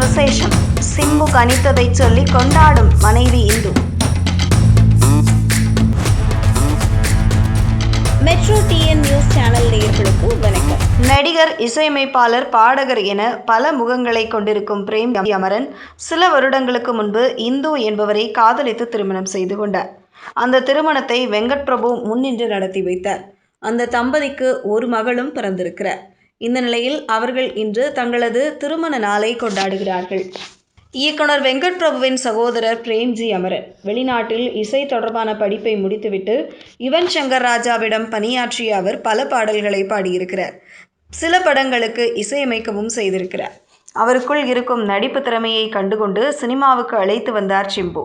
விசேஷம். சிம்பு கணித்ததை சொல்லி கொண்டாடும் மனைவி Hindu. Metro TN news channel நேயர்களுக்கு வணக்கம். நடிகர், இசையமைப்பாளர், பாடகர் என பல முகங்களை கொண்டிருக்கும் பிரேம்ஜி அமரன் சில வருடங்களுக்கு முன்பு இந்து என்பவரை காதலித்து திருமணம் செய்து கொண்டார். அந்த திருமணத்தை வெங்கட் பிரபு முன்னின்று நடத்தி வைத்தார். அந்த தம்பதிக்கு ஒரு மகளும் பிறந்திருக்கிறார். இந்த நிலையில் அவர்கள் இன்று தங்களது திருமண நாளை கொண்டாடுகிறார்கள். இயக்குனர் வெங்கட் பிரபுவின் சகோதரர் பிரேம்ஜி அமரன் வெளிநாட்டில் இசை தொடர்பான படிப்பை முடித்துவிட்டு யுவன் சங்கர் ராஜாவிடம் பணியாற்றிய அவர் பல பாடல்களை பாடியிருக்கிறார். சில படங்களுக்கு இசையமைக்கவும் செய்திருக்கிறார். அவருக்குள் இருக்கும் நடிப்பு திறமையை கண்டுகொண்டு சினிமாவுக்கு அழைத்து வந்தார் சிம்பு.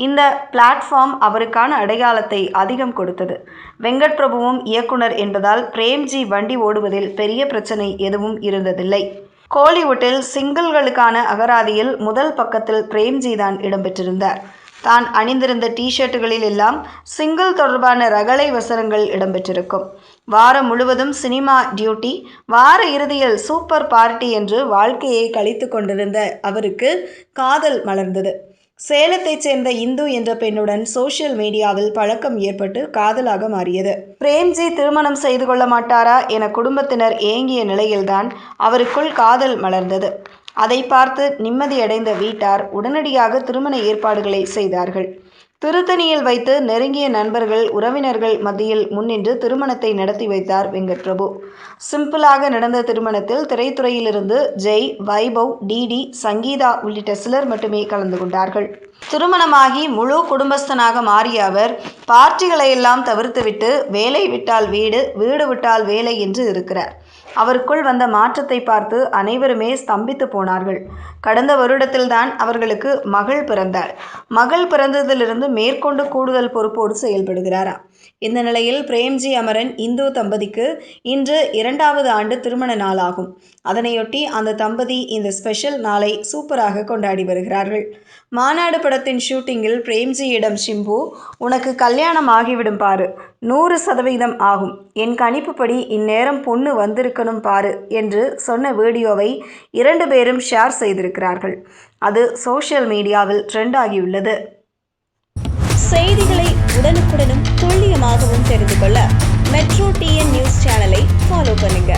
இந்த பிளாட்ஃபார்ம் அவருக்கான அடையாளத்தை அதிகம் கொடுத்தது. வெங்கட் பிரபுவும் இயக்குனர் என்பதால் பிரேம்ஜி வண்டி ஓடுவதில் பெரிய பிரச்சனை எதுவும் இருந்ததில்லை. கோலிவுட்டில் சிங்கிள்களுக்கான அகராதியில் முதல் பக்கத்தில் பிரேம்ஜி தான் இடம்பெற்றிருந்தார். தான் அணிந்திருந்த டிஷர்ட்டுகளில் எல்லாம் சிங்கிள் தொடர்பான ரகளை வசனங்கள் இடம்பெற்றிருக்கும். வாரம் முழுவதும் சினிமா டியூட்டி, வார இறுதியில் சூப்பர் பார்ட்டி என்று வாழ்க்கையை கழித்து கொண்டிருந்த அவருக்கு காதல் மலர்ந்தது. சேலத்தைச் சேர்ந்த இந்து என்ற பெண்ணுடன் சோஷியல் மீடியாவில் பழக்கம் ஏற்பட்டு காதலாக மாறியது. பிரேம்ஜி திருமணம் செய்து கொள்ள மாட்டாரா என குடும்பத்தினர் ஏங்கிய நிலையில்தான் அவருக்குள் காதல் மலர்ந்தது. அதை பார்த்து நிம்மதியடைந்த வீட்டார் உடனடியாக திருமண ஏற்பாடுகளை செய்தார்கள். திருத்தணியில் வைத்து நெருங்கிய நண்பர்கள், உறவினர்கள் மத்தியில் முன்னின்று திருமணத்தை நடத்தி வைத்தார் வெங்கட் பிரபு. சிம்பிளாக நடந்த திருமணத்தில் திரைத்துறையிலிருந்து ஜெய், வைபவ், டிடி, சங்கீதா உள்ளிட்ட சிலர் மட்டுமே கலந்து கொண்டார்கள். திருமணமாகி முழு குடும்பஸ்தனாக மாறிய அவர் பார்ட்டிகளை எல்லாம் தவிர்த்துவிட்டு வேலை விட்டால் வீடு, வீடு விட்டால் வேலை என்று இருக்கிறார். அவருக்குள் வந்த மாற்றத்தை பார்த்து அனைவருமே ஸ்தம்பித்து போனார்கள். கடந்த வருடத்தில்தான் அவர்களுக்கு மகள் பிறந்தார். மகள் பிறந்ததிலிருந்து மேற்கொண்டு கூடுதல் பொறுப்போடு செயல்படுகிறாராம். இந்த நிலையில் பிரேம்ஜி அமரன் இந்து தம்பதிக்கு இன்று 2வது ஆண்டு திருமண நாளாகும். அதனையொட்டி அந்த தம்பதி இந்த ஸ்பெஷல் நாளை சூப்பராக கொண்டாடி வருகிறார்கள். மாநாடு படத்தின் ஷூட்டிங்கில் பிரேம்ஜியிடம் சிம்பு, உனக்கு கல்யாணம் ஆகிவிடும் பாரு, 100% ஆகும், என் கணிப்புப்படி இந்நேரம் பொண்ணு வந்திருக்கணும் பாரு என்று சொன்ன வீடியோவை 2 பேரும் ஷேர் செய்திருக்கிறார்கள். அது சோஷியல் மீடியாவில் ட்ரெண்ட் ஆகியுள்ளது. செய்திகளை உடனுக்குடனும் துல்லியமாகவும் தெரிந்து கொள்ள மெட்ரோ டிஎன் நியூஸ் சேனலை ஃபாலோ பண்ணுங்க.